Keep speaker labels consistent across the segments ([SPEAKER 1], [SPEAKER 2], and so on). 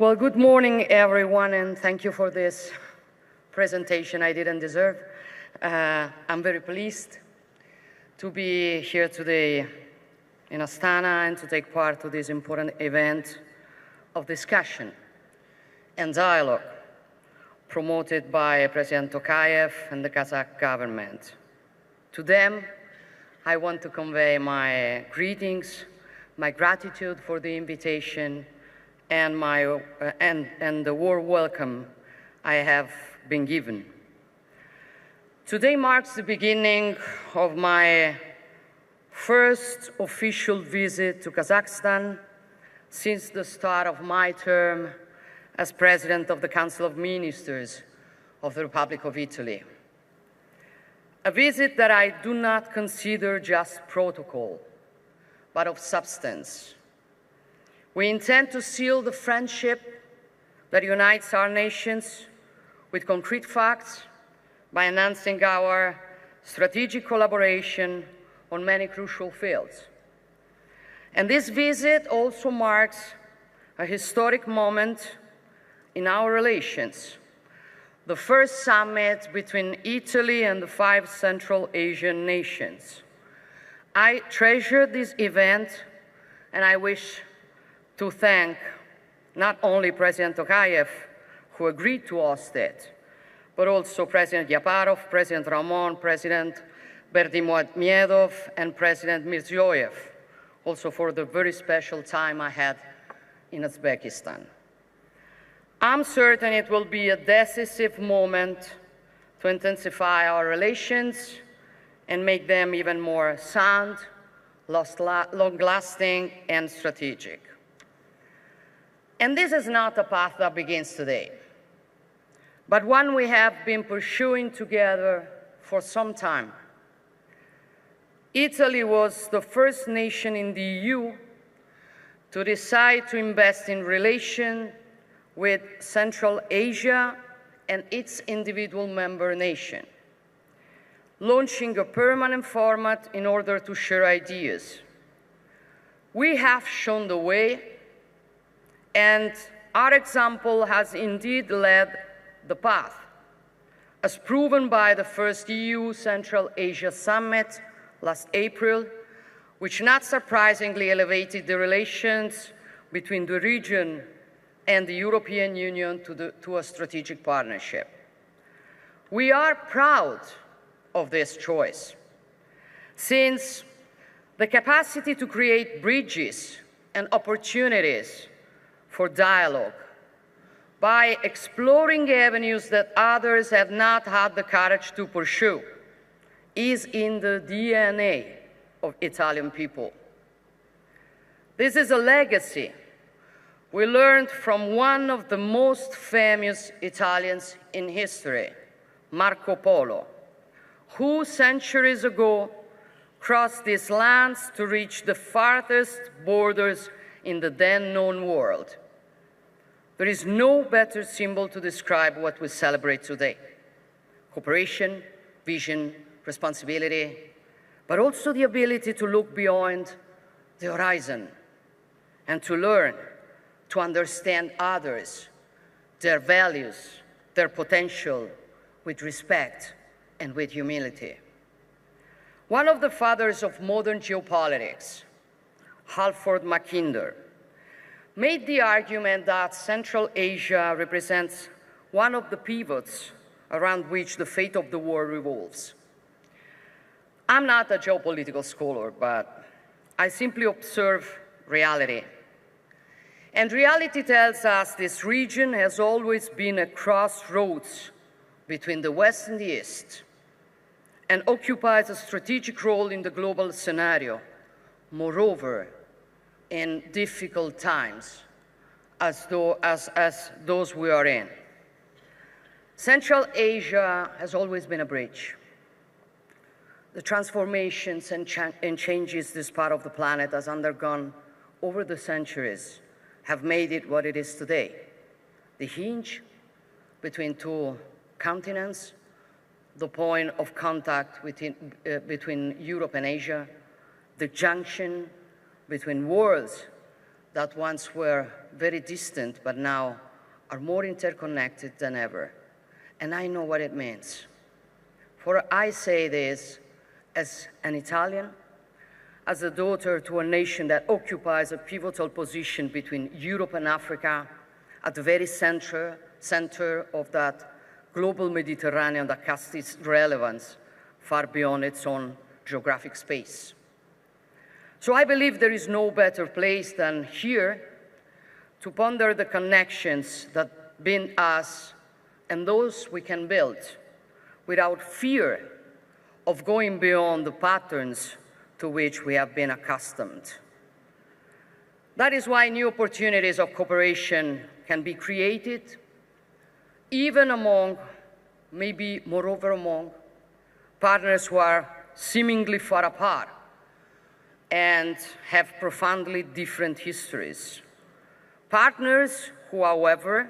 [SPEAKER 1] Well, good morning, everyone, and thank you for this presentation I didn't deserve. I'm very pleased to be here today in Astana and to take part to this important event of discussion and dialogue promoted by President Tokayev and the Kazakh government. To them, I want to convey my greetings, my gratitude for the invitation, and the warm welcome I have been given. Today marks the beginning of my first official visit to Kazakhstan since the start of my term as President of the Council of Ministers of the Republic of Italy. A visit that I do not consider just protocol, but of substance. We intend to seal the friendship that unites our nations with concrete facts by enhancing our strategic collaboration on many crucial fields. And this visit also marks a historic moment in our relations, the first summit between Italy and the 5 Central Asian nations. I treasure this event, and I wish to thank not only President Tokayev, who agreed to host it, but also President Yaparov, President Ramon, President Berdimuhamedov, and President Mirziyoyev, also for the very special time I had in Uzbekistan. I'm certain it will be a decisive moment to intensify our relations and make them even more sound, long-lasting, and strategic. And this is not a path that begins today, but one we have been pursuing together for some time. Italy was the first nation in the EU to decide to invest in relations with Central Asia and its individual member nations, launching a permanent format in order to share ideas. We have shown the way, and our example has indeed led the path, as proven by the first EU Central Asia Summit last April, which not surprisingly elevated the relations between the region and the European Union to a strategic partnership. We are proud of this choice, since the capacity to create bridges and opportunities for dialogue by exploring avenues that others have not had the courage to pursue is in the DNA of Italian people. This is a legacy we learned from one of the most famous Italians in history, Marco Polo, who centuries ago crossed these lands to reach the farthest borders in the then known world. There is no better symbol to describe what we celebrate today: cooperation, vision, responsibility, but also the ability to look beyond the horizon and to learn, to understand others, their values, their potential, with respect and with humility. One of the fathers of modern geopolitics, Halford Mackinder, made the argument that Central Asia represents one of the pivots around which the fate of the world revolves. I'm not a geopolitical scholar, but I simply observe reality. And reality tells us this region has always been a crossroads between the West and the East, and occupies a strategic role in the global scenario. Moreover, in difficult times as those we are in. Central Asia has always been a bridge. The transformations and changes this part of the planet has undergone over the centuries have made it what it is today. The hinge between 2 continents, the point of contact between Europe and Asia, the junction between worlds that once were very distant but now are more interconnected than ever. And I know what it means. For I say this as an Italian, as a daughter to a nation that occupies a pivotal position between Europe and Africa, at the very center of that global Mediterranean that casts its relevance far beyond its own geographic space. So I believe there is no better place than here to ponder the connections that bind us and those we can build without fear of going beyond the patterns to which we have been accustomed. That is why new opportunities of cooperation can be created, even among, maybe moreover among, partners who are seemingly far apart and have profoundly different histories. Partners who, however,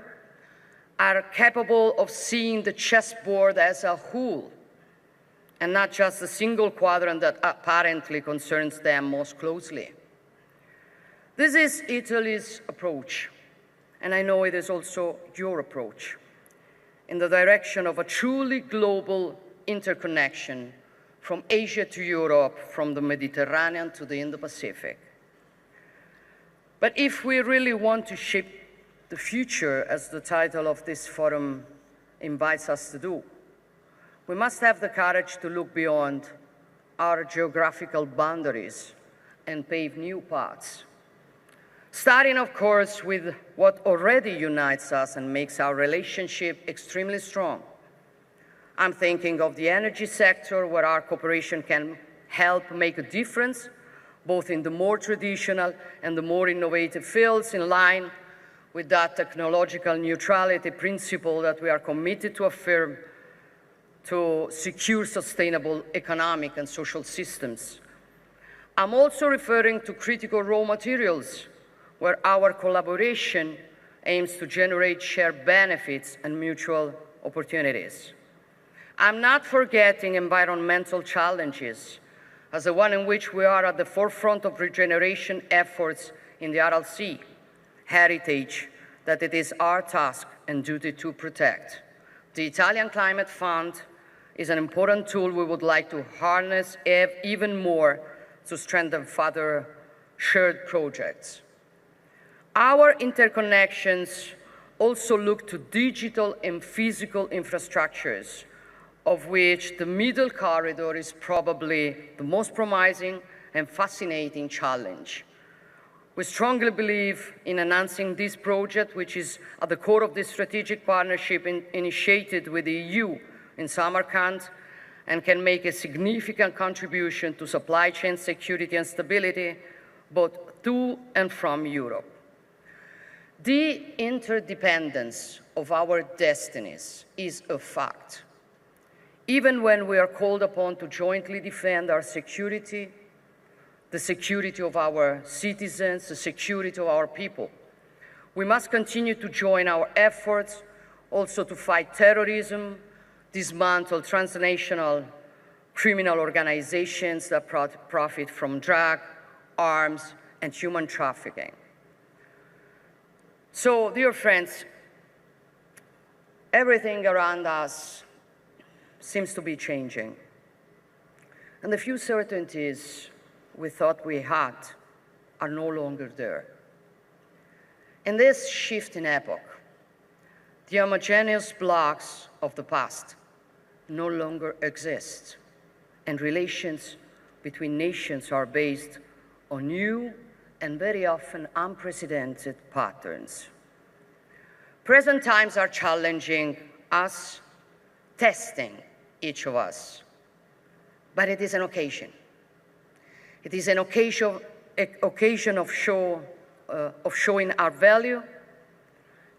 [SPEAKER 1] are capable of seeing the chessboard as a whole and not just a single quadrant that apparently concerns them most closely. This is Italy's approach, and I know it is also your approach, in the direction of a truly global interconnection from Asia to Europe, from the Mediterranean to the Indo-Pacific. But if we really want to shape the future, as the title of this forum invites us to do, we must have the courage to look beyond our geographical boundaries and pave new paths. Starting, of course, with what already unites us and makes our relationship extremely strong. I'm thinking of the energy sector, where our cooperation can help make a difference, both in the more traditional and the more innovative fields, in line with that technological neutrality principle that we are committed to affirm to secure sustainable economic and social systems. I'm also referring to critical raw materials, where our collaboration aims to generate shared benefits and mutual opportunities. I'm not forgetting environmental challenges, as the one in which we are at the forefront of regeneration efforts in the Aral Sea, heritage that it is our task and duty to protect. The Italian Climate Fund is an important tool we would like to harness even more to strengthen further shared projects. Our interconnections also look to digital and physical infrastructures, of which the middle corridor is probably the most promising and fascinating challenge. We strongly believe in enhancing this project, which is at the core of the strategic partnership initiated with the EU in Samarkand, and can make a significant contribution to supply chain security and stability, both to and from Europe. The interdependence of our destinies is a fact. Even when we are called upon to jointly defend our security, the security of our citizens, the security of our people, we must continue to join our efforts also to fight terrorism, dismantle transnational criminal organizations that profit from drug, arms, and human trafficking. So, dear friends, everything around us seems to be changing. And the few certainties we thought we had are no longer there. In this shifting epoch, the homogeneous blocks of the past no longer exist, and relations between nations are based on new and very often unprecedented patterns. Present times are challenging us, testing each of us, but it is an occasion. It is an occasion of showing our value,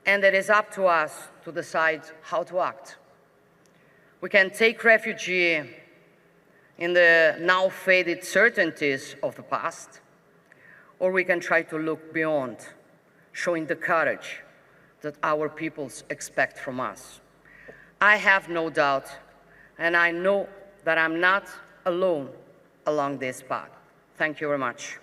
[SPEAKER 1] and it is up to us to decide how to act. We can take refuge in the now faded certainties of the past, or we can try to look beyond, showing the courage that our peoples expect from us. I have no doubt, and I know that I'm not alone along this path. Thank you very much.